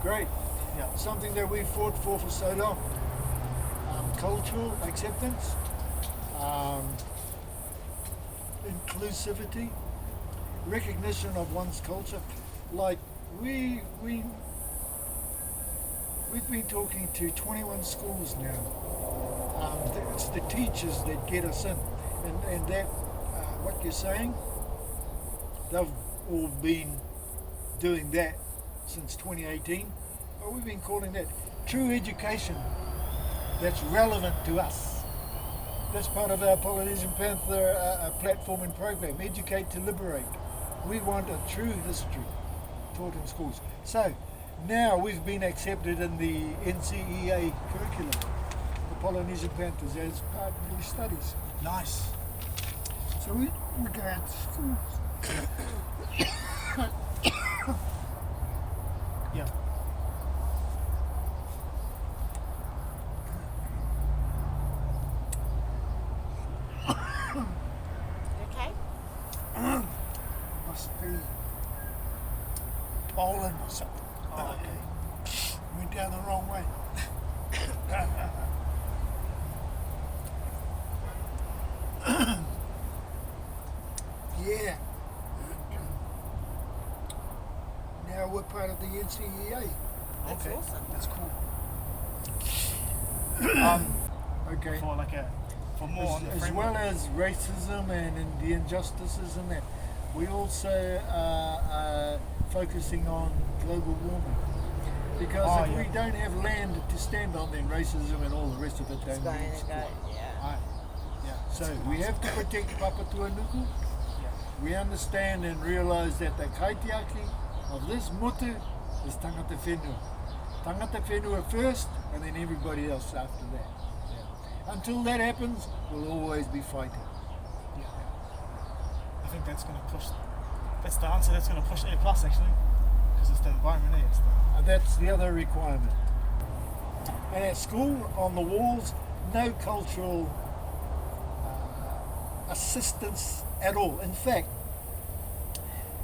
Great. Yeah. Something that we fought for so long. Cultural acceptance, inclusivity, recognition of one's culture. Like we've been talking to 21 schools now. It's the teachers that get us in, and that what you're saying, they've all been doing that since 2018, but we've been calling that true education that's relevant to us. That's part of our Polynesian Panther platform and program, Educate to Liberate. We want a true history taught in schools. So now we've been accepted in the NCEA curriculum, the Polynesian Panthers, as part of the studies. Nice. So we go out to schools. Yeah. Okay. Must be Poland or something. Oh, okay. Went down the wrong way. Yeah. Now we're part of the NCEA. That's Okay. awesome. That's cool. Okay. For more on the As framework. well as racism and in the injustices and that, we also are focusing on global warming. Because if we don't have land to stand on, then racism and all the rest of it It's don't going mean to go. squat. Yeah. Aye. Yeah. So we have to protect Papatuanuku. Yeah. We understand and realise that the kaitiaki of this mutu is tangata whenua. Tangata whenua first, and then everybody else after that. Yeah. Until that happens, we'll always be fighting. Yeah. I think that's going to push. That's the answer. That's going to push A plus actually, because it's the environment. It's the That's the other requirement. And at school, on the walls, no cultural assistance at all. In fact,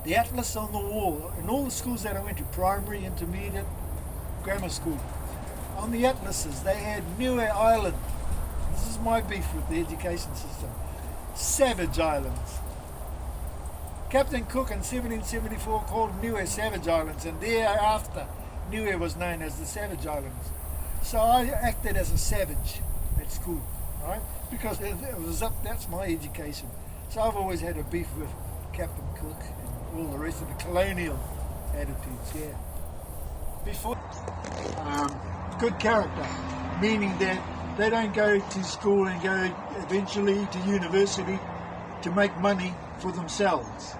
the atlas on the wall, in all the schools that I went to, primary, intermediate, grammar school, on the atlases they had Niue Island. This is my beef with the education system. Savage Islands. Captain Cook in 1774 called Niue Savage Islands, and thereafter Niue was known as the Savage Islands. So I acted as a savage at school, right? Because it was up, that's my education. So I've always had a beef with Captain Cook and all the rest of the colonial attitudes, yeah. before. Good character, meaning that they don't go to school and go eventually to university to make money for themselves.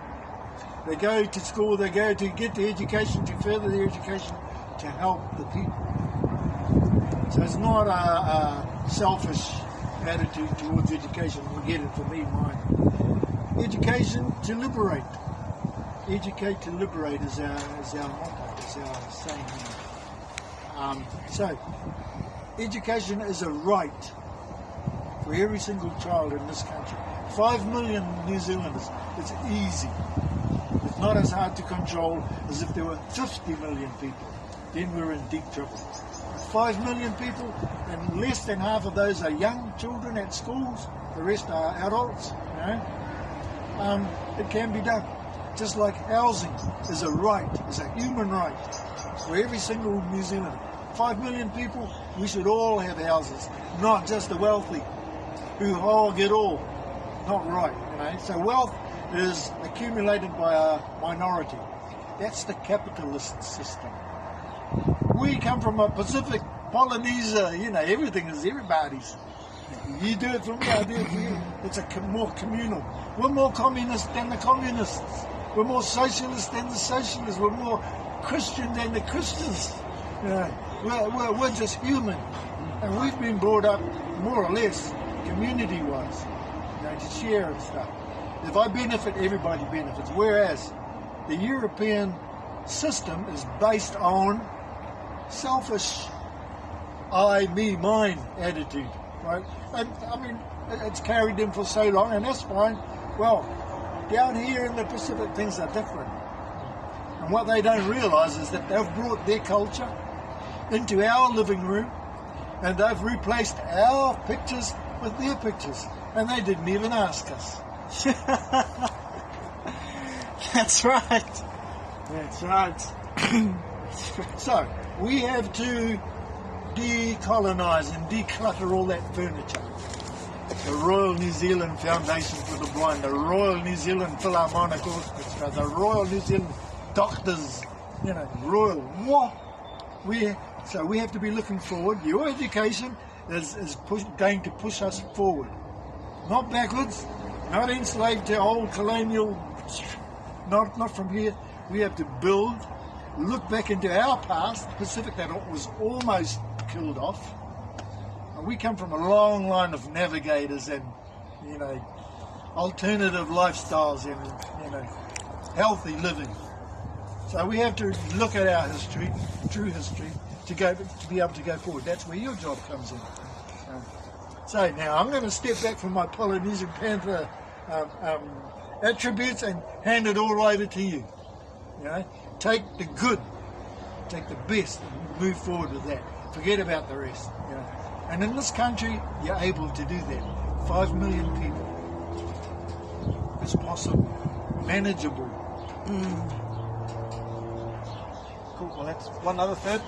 They go to school, they go to get the education, to further their education, to help the people. So it's not a selfish attitude towards education. You get it from me, mine. Education to liberate. Educate to liberate is our motto, is our saying. So, education is a right for every single child in this country. 5 million New Zealanders, it's easy. It's not as hard to control as if there were 50 million people. Then we're in deep trouble. 5 million people, and less than half of those are young children at schools. The rest are adults. It can be done. Just like housing is a right, is a human right for every single New Zealander. 5 million people, we should all have houses, not just the wealthy who hog it all. Not right, So wealth is accumulated by a minority. That's the capitalist system. We come from a Pacific Polynesia, everything is everybody's. You do it for me, I do it for you. It's more communal. We're more communist than the communists. We're more socialist than the socialists. We're more Christian than the Christians. We're just human. And we've been brought up more or less community-wise, to share and stuff. If I benefit, everybody benefits. Whereas the European system is based on selfish I, me, mine attitude, right? And I mean, it's carried in for so long, and that's fine. Well, down here in the Pacific, things are different. And what they don't realise is that they've brought their culture into our living room, and they've replaced our pictures with their pictures, and they didn't even ask us. That's right. That's right. So we have to decolonise and declutter all that furniture. The Royal New Zealand Foundation for the Blind, the Royal New Zealand Philharmonic Orchestra, the Royal New Zealand Doctors, Royal. What? So we have to be looking forward. Your education is going to push us forward, not backwards, not enslaved to old colonial, not from here. We have to build, look back into our past, the Pacific that was almost killed off. We come from a long line of navigators and, alternative lifestyles and, healthy living. So we have to look at our history, true history, to be able to go forward. That's where your job comes in. So now I'm going to step back from my Polynesian Panther attributes and hand it all over to you. Take the good, take the best, and move forward with that. Forget about the rest. And in this country, you're able to do that. 5 million people. It's possible. Manageable. Cool. Well, that's one other third.